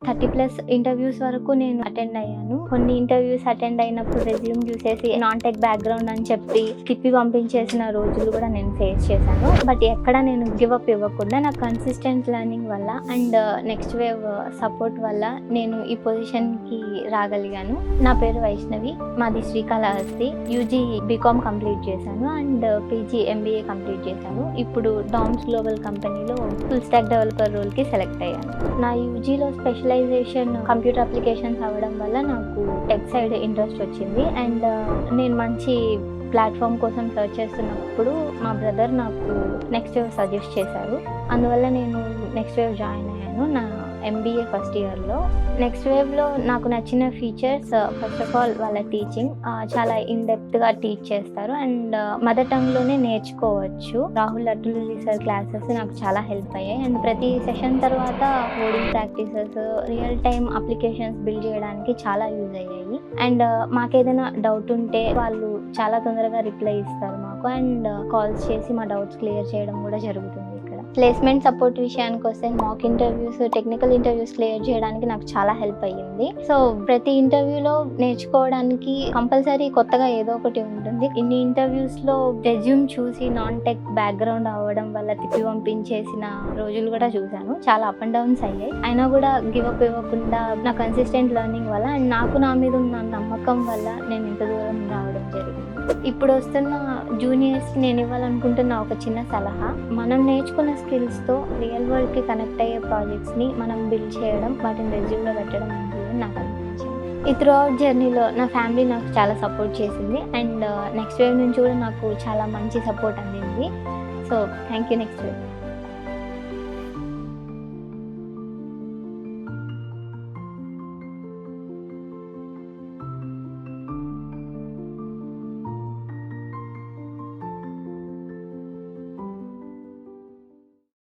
30+ interviews వరకు నేను attend అయ్యాను. కొన్ని ఇంటర్వ్యూస్ అటెండ్ అయినప్పుడు రెజ్యూమ్ చూసేసి నాన్ టెక్ బ్యాక్‌గ్రౌండ్ అని చెప్పి తిప్పి పంపించేసిన రోజులు కూడా నేను ఫేస్ చేశాను. బట్ ఎక్కడ నేను గివ్ అప్ ఇవ్వకుండా నా కన్సిస్టెంట్ లెర్నింగ్ వల్ల అండ్ నెక్స్ట్ వేవ్ సపోర్ట్ వల్ల నేను ఈ పొజిషన్‌కి రాగలిగాను. నా పేరు వైష్ణవి. మాది శ్రీకాళహస్తి. యూజీ బీకామ్ కంప్లీట్ చేశాను అండ్ పీజీ ఎంబీఏ కంప్లీట్ చేశాను. ఇప్పుడు డామ్స్ గ్లోబల్ కంపెనీలో ఫుల్ స్టాక్ డెవలపర్ రోల్‌కి సెలెక్ట్ అయ్యాను. నా యూజీలో స్పెషలైజేషన్ కంప్యూటర్ అప్లికేషన్స్ అవ్వడం వల్ల నాకు టెక్ సైడ్ ఇంట్రెస్ట్ వచ్చింది అండ్ నేను మంచి ప్లాట్ఫామ్ కోసం సర్చ్ చేస్తున్నప్పుడు మా బ్రదర్ నాకు నెక్స్ట్ వేవ్ సజెస్ట్ చేశారు. అందువల్ల నేను నెక్స్ట్ వేవ్ జాయిన్ అయ్యాను నా ఎంబీఏ ఫస్ట్ ఇయర్లో. నెక్స్ట్ వేవ్లో నాకు నచ్చిన ఫీచర్స్ ఫస్ట్ ఆఫ్ ఆల్ వాళ్ళ టీచింగ్ చాలా ఇన్డెప్త్గా టీచ్ చేస్తారు అండ్ మదర్ టంగ్లోనే నేర్చుకోవచ్చు. రాహుల్ అట్టులూరి సార్ క్లాసెస్ నాకు చాలా హెల్ప్ అయ్యాయి అండ్ ప్రతి సెషన్ తర్వాత coding practices real time applications build చేయడానికి చాలా యూజ్ అయ్యాయి అండ్ మాకేదైనా డౌట్ ఉంటే వాళ్ళు చాలా తొందరగా రిప్లై ఇస్తారు మాకు అండ్ కాల్స్ చేసి మా డౌట్స్ క్లియర్ చేయడం కూడా జరుగుతుంది. ప్లేస్మెంట్ సపోర్ట్ విషయానికి వస్తే mock interviews, technical interviews clear చేయడానికి నాకు చాలా హెల్ప్ అయ్యింది. సో ప్రతి ఇంటర్వ్యూలో నేర్చుకోవడానికి కంపల్సరీ కొత్తగా ఏదో ఒకటి ఉంటుంది. ఇన్ని ఇంటర్వ్యూస్లో రెజ్యూమ్ చూసి నాన్ టెక్ బ్యాక్గ్రౌండ్ అవ్వడం వల్ల తిప్పి పంపించేసిన రోజులు కూడా చూశాను. చాలా అప్ అండ్ డౌన్స్ అయ్యాయి. అయినా కూడా గివ్ అప్ ఇవ్వకుండా నా కన్సిస్టెంట్ లెర్నింగ్ వల్ల అండ్ నాకు నా మీద ఉన్న నమ్మకం వల్ల నేను ఇంత దూరం రావడం జరిగింది. ఇప్పుడు వస్తున్న జూనియర్స్ నేను ఇవ్వాలనుకుంటున్న ఒక చిన్న సలహా, మనం నేర్చుకున్న స్కిల్స్తో రియల్ వరల్డ్కి కనెక్ట్ అయ్యే ప్రాజెక్ట్స్ని మనం బిల్డ్ చేయడం, వాటిని రెజ్యూమ్లో పెట్టడం అని నాకు అనిపించింది. ఈ త్రూ అవుట్ జర్నీలో నా ఫ్యామిలీ నాకు చాలా సపోర్ట్ చేసింది అండ్ నెక్స్ట్ వేవ్ నుంచి కూడా నాకు చాలా మంచి సపోర్ట్ అందింది. So thank you next wave.